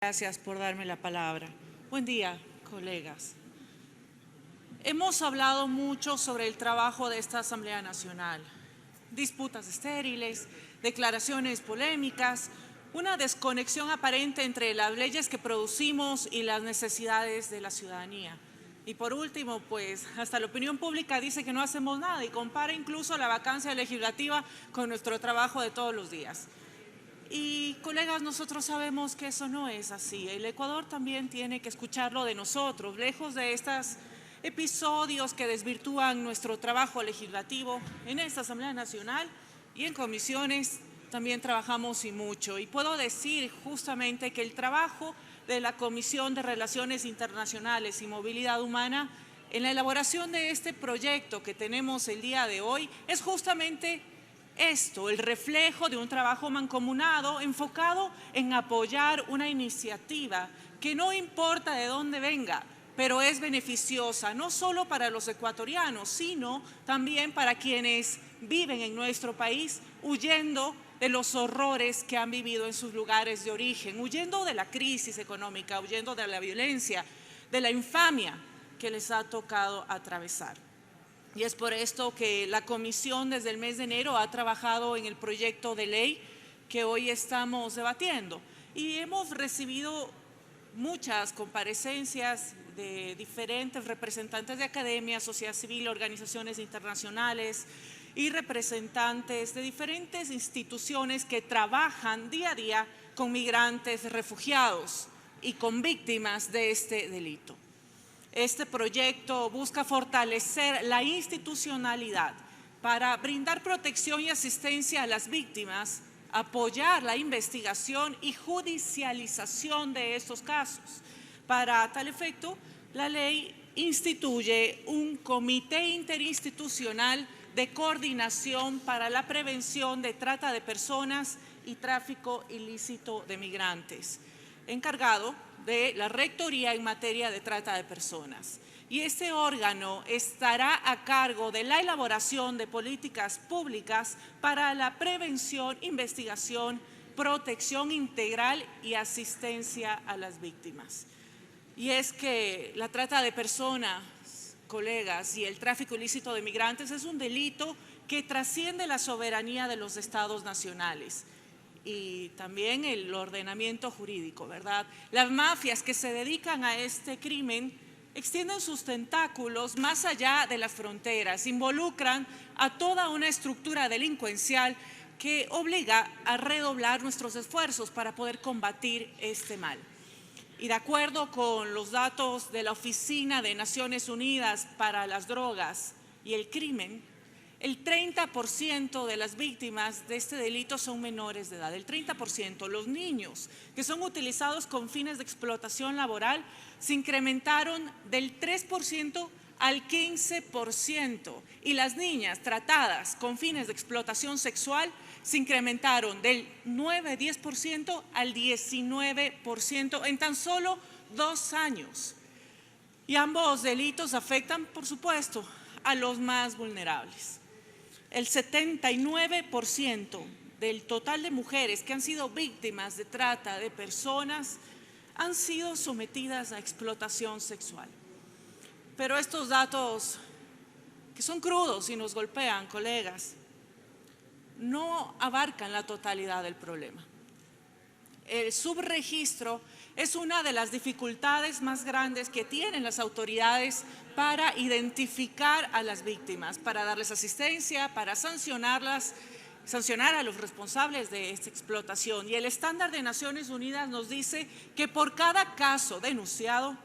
Gracias por darme la palabra. Buen día, colegas. Hemos hablado mucho sobre el trabajo de esta Asamblea Nacional. Disputas estériles, declaraciones polémicas, una desconexión aparente entre las leyes que producimos y las necesidades de la ciudadanía. Y por último, pues hasta la opinión pública dice que no hacemos nada y compara incluso la vacancia legislativa con nuestro trabajo de todos los días. Y colegas, nosotros sabemos que eso no es así. El Ecuador también tiene que escucharlo de nosotros, lejos de estos episodios que desvirtúan nuestro trabajo legislativo. En esta Asamblea Nacional y en comisiones también trabajamos y mucho. Y puedo decir justamente que el trabajo de la Comisión de Relaciones Internacionales y Movilidad Humana en la elaboración de este proyecto que tenemos el día de hoy es justamente esto, el reflejo de un trabajo mancomunado enfocado en apoyar una iniciativa que no importa de dónde venga, pero es beneficiosa no solo para los ecuatorianos, sino también para quienes viven en nuestro país huyendo de los horrores que han vivido en sus lugares de origen, huyendo de la crisis económica, huyendo de la violencia, de la infamia que les ha tocado atravesar. Y es por esto que la comisión desde el mes de enero ha trabajado en el proyecto de ley que hoy estamos debatiendo. Y hemos recibido muchas comparecencias de diferentes representantes de academia, sociedad civil, organizaciones internacionales y representantes de diferentes instituciones que trabajan día a día con migrantes, refugiados y con víctimas de este delito. Este proyecto busca fortalecer la institucionalidad para brindar protección y asistencia a las víctimas, apoyar la investigación y judicialización de estos casos. Para tal efecto, la ley instituye un comité interinstitucional de coordinación para la prevención de trata de personas y tráfico ilícito de migrantes, encargado de la Rectoría en materia de trata de personas. Y este órgano estará a cargo de la elaboración de políticas públicas para la prevención, investigación, protección integral y asistencia a las víctimas. Y es que la trata de personas, colegas, y el tráfico ilícito de migrantes es un delito que trasciende la soberanía de los estados nacionales y también el ordenamiento jurídico, ¿verdad? Las mafias que se dedican a este crimen extienden sus tentáculos más allá de las fronteras, involucran a toda una estructura delincuencial que obliga a redoblar nuestros esfuerzos para poder combatir este mal. Y de acuerdo con los datos de la Oficina de Naciones Unidas para las Drogas y el Crimen, el 30% de las víctimas de este delito son menores de edad, el 30%. Los niños que son utilizados con fines de explotación laboral se incrementaron del 3% al 15% y las niñas tratadas con fines de explotación sexual se incrementaron del 9-10% al 19% en tan solo 2 años. Y ambos delitos afectan, por supuesto, a los más vulnerables. El 79% del total de mujeres que han sido víctimas de trata de personas han sido sometidas a explotación sexual. Pero estos datos, que son crudos y nos golpean, colegas, no abarcan la totalidad del problema. El subregistro es una de las dificultades más grandes que tienen las autoridades para identificar a las víctimas, para darles asistencia, para sancionar a los responsables de esta explotación. Y el estándar de Naciones Unidas nos dice que por cada caso denunciado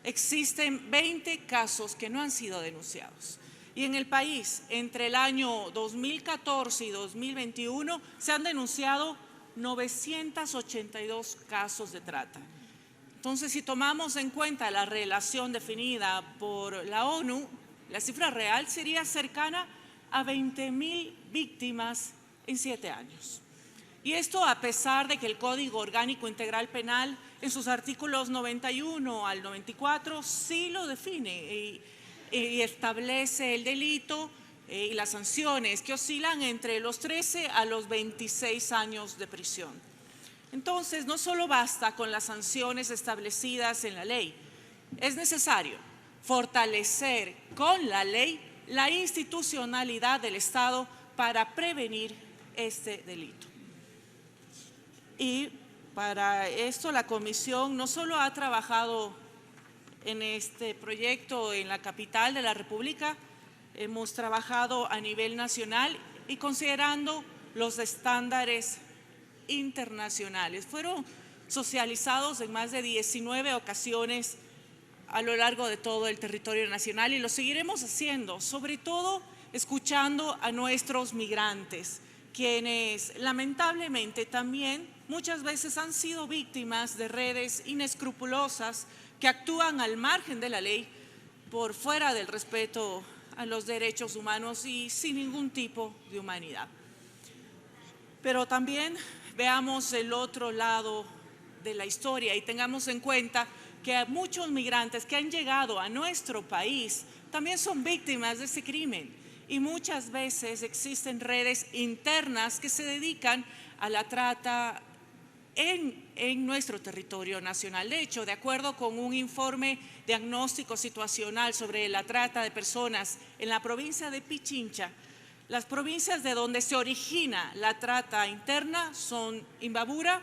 existen 20 casos que no han sido denunciados. Y en el país, entre el año 2014 y 2021, se han denunciado 982 casos de trata. Entonces, si tomamos en cuenta la relación definida por la ONU, la cifra real sería cercana a 20.000 víctimas en 7 años. Y esto a pesar de que el Código Orgánico Integral Penal, en sus artículos 91 al 94, sí lo define y establece el delito y las sanciones que oscilan entre los 13 a los 26 años de prisión. Entonces, no solo basta con las sanciones establecidas en la ley, es necesario fortalecer con la ley la institucionalidad del Estado para prevenir este delito. Y para esto la Comisión no solo ha trabajado en este proyecto en la capital de la República, hemos trabajado a nivel nacional y considerando los estándares internacionales. Fueron socializados en más de 19 ocasiones a lo largo de todo el territorio nacional y lo seguiremos haciendo, sobre todo escuchando a nuestros migrantes, quienes lamentablemente también muchas veces han sido víctimas de redes inescrupulosas que actúan al margen de la ley, por fuera del respeto a los derechos humanos y sin ningún tipo de humanidad. Pero también veamos el otro lado de la historia y tengamos en cuenta que muchos migrantes que han llegado a nuestro país también son víctimas de ese crimen y muchas veces existen redes internas que se dedican a la trata en nuestro territorio nacional. De hecho, de acuerdo con un informe diagnóstico situacional sobre la trata de personas en la provincia de Pichincha, las provincias de donde se origina la trata interna son Imbabura,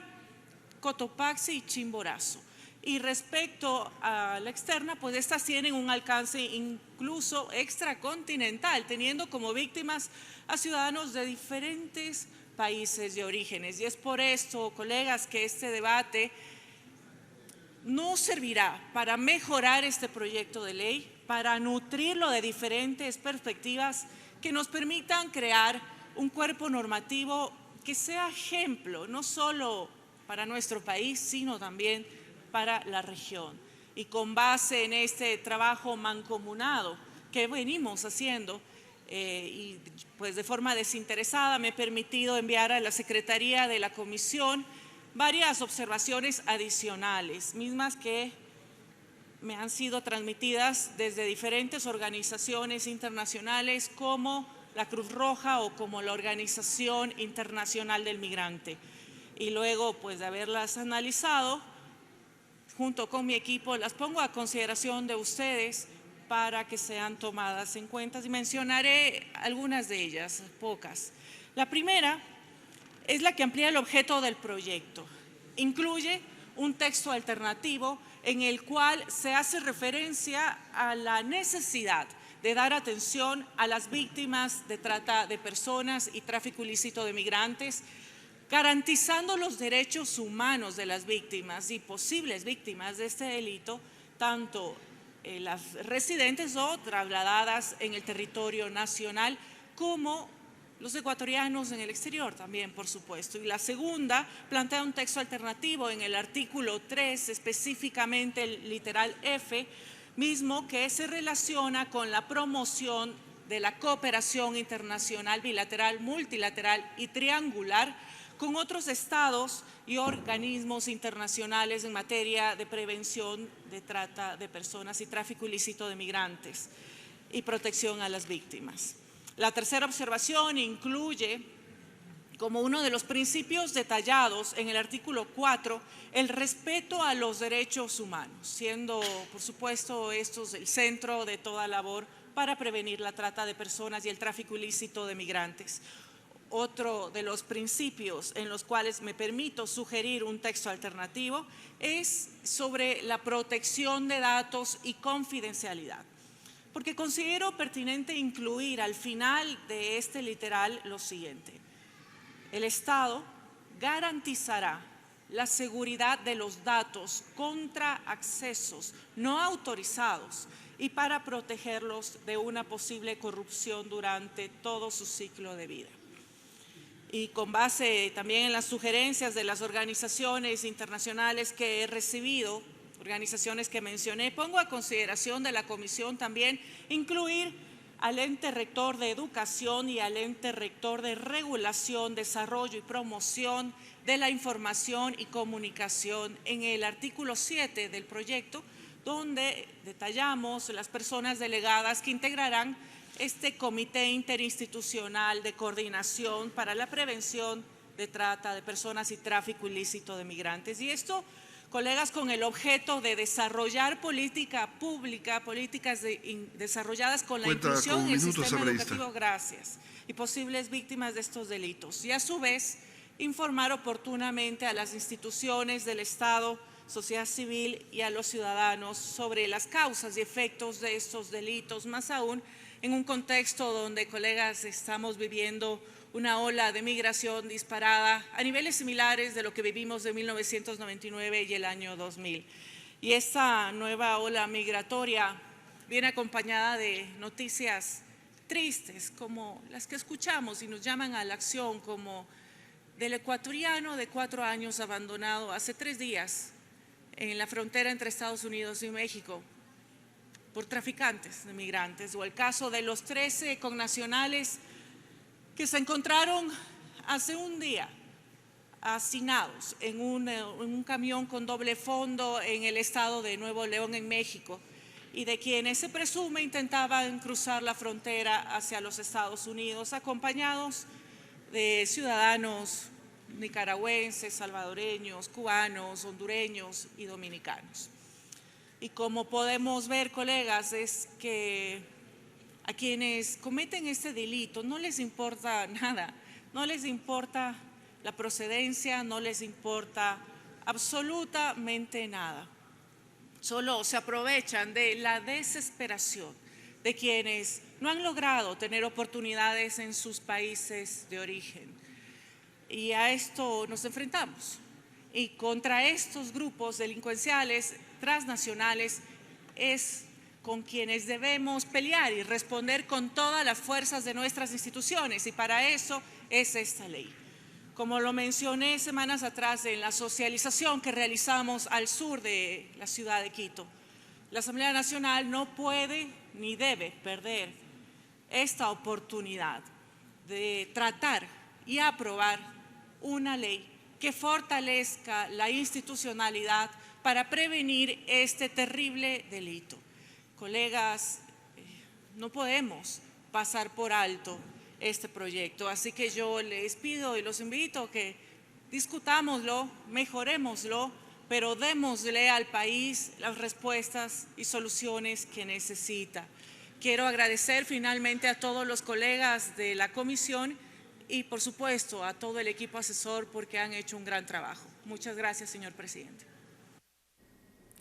Cotopaxi y Chimborazo. Y respecto a la externa, pues estas tienen un alcance incluso extracontinental, teniendo como víctimas a ciudadanos de diferentes países de orígenes. Y es por esto, colegas, que este debate no servirá para mejorar este proyecto de ley, para nutrirlo de diferentes perspectivas que nos permitan crear un cuerpo normativo que sea ejemplo, no solo para nuestro país, sino también para la región. Y con base en este trabajo mancomunado que venimos haciendo, y pues de forma desinteresada me he permitido enviar a la Secretaría de la Comisión varias observaciones adicionales, mismas que me han sido transmitidas desde diferentes organizaciones internacionales como la Cruz Roja o como la Organización Internacional del Migrante. Y luego, pues de haberlas analizado, junto con mi equipo, las pongo a consideración de ustedes para que sean tomadas en cuenta y mencionaré algunas de ellas, pocas. La primera es la que amplía el objeto del proyecto. Incluye un texto alternativo en el cual se hace referencia a la necesidad de dar atención a las víctimas de trata de personas y tráfico ilícito de migrantes, garantizando los derechos humanos de las víctimas y posibles víctimas de este delito, tanto las residentes o trasladadas en el territorio nacional como los ecuatorianos en el exterior también, por supuesto. Y la segunda plantea un texto alternativo en el artículo 3, específicamente el literal F, mismo que se relaciona con la promoción de la cooperación internacional bilateral, multilateral y triangular con otros estados y organismos internacionales en materia de prevención de trata de personas y tráfico ilícito de migrantes y protección a las víctimas. La tercera observación incluye como uno de los principios detallados en el artículo 4 el respeto a los derechos humanos, siendo por supuesto estos el centro de toda labor para prevenir la trata de personas y el tráfico ilícito de migrantes. Otro de los principios en los cuales me permito sugerir un texto alternativo es sobre la protección de datos y confidencialidad, porque considero pertinente incluir al final de este literal lo siguiente: el Estado garantizará la seguridad de los datos contra accesos no autorizados y para protegerlos de una posible corrupción durante todo su ciclo de vida. Y con base también en las sugerencias de las organizaciones internacionales que he recibido, organizaciones que mencioné, pongo a consideración de la Comisión también incluir al ente rector de educación y al ente rector de regulación, desarrollo y promoción de la información y comunicación en el artículo 7 del proyecto, donde detallamos las personas delegadas que integrarán este Comité Interinstitucional de Coordinación para la Prevención de trata de personas y tráfico ilícito de migrantes. Y esto, colegas, con el objeto de desarrollar política pública, políticas desarrolladas con la inclusión en el sistema educativo, gracias, y posibles víctimas de estos delitos. Y a su vez, informar oportunamente a las instituciones del Estado, sociedad civil y a los ciudadanos sobre las causas y efectos de estos delitos, más aún en un contexto donde, colegas, estamos viviendo una ola de migración disparada a niveles similares de lo que vivimos de 1999 y el año 2000. Y esta nueva ola migratoria viene acompañada de noticias tristes como las que escuchamos y nos llaman a la acción, como del ecuatoriano de 4 años abandonado hace 3 días en la frontera entre Estados Unidos y México por traficantes de migrantes, o el caso de los 13 connacionales que se encontraron hace un día hacinados en un camión con doble fondo en el estado de Nuevo León, en México, y de quienes se presume intentaban cruzar la frontera hacia los Estados Unidos, acompañados de ciudadanos nicaragüenses, salvadoreños, cubanos, hondureños y dominicanos. Y como podemos ver, colegas, es que a quienes cometen este delito no les importa nada, no les importa la procedencia, no les importa absolutamente nada. Solo se aprovechan de la desesperación de quienes no han logrado tener oportunidades en sus países de origen. Y a esto nos enfrentamos. Y contra estos grupos delincuenciales transnacionales es con quienes debemos pelear y responder con todas las fuerzas de nuestras instituciones, y para eso es esta ley. Como lo mencioné semanas atrás en la socialización que realizamos al sur de la ciudad de Quito, la Asamblea Nacional no puede ni debe perder esta oportunidad de tratar y aprobar una ley que fortalezca la institucionalidad para prevenir este terrible delito. Colegas, no podemos pasar por alto este proyecto, así que yo les pido y los invito a que discutámoslo, mejorémoslo, pero démosle al país las respuestas y soluciones que necesita. Quiero agradecer finalmente a todos los colegas de la comisión y, por supuesto, a todo el equipo asesor porque han hecho un gran trabajo. Muchas gracias, señor presidente.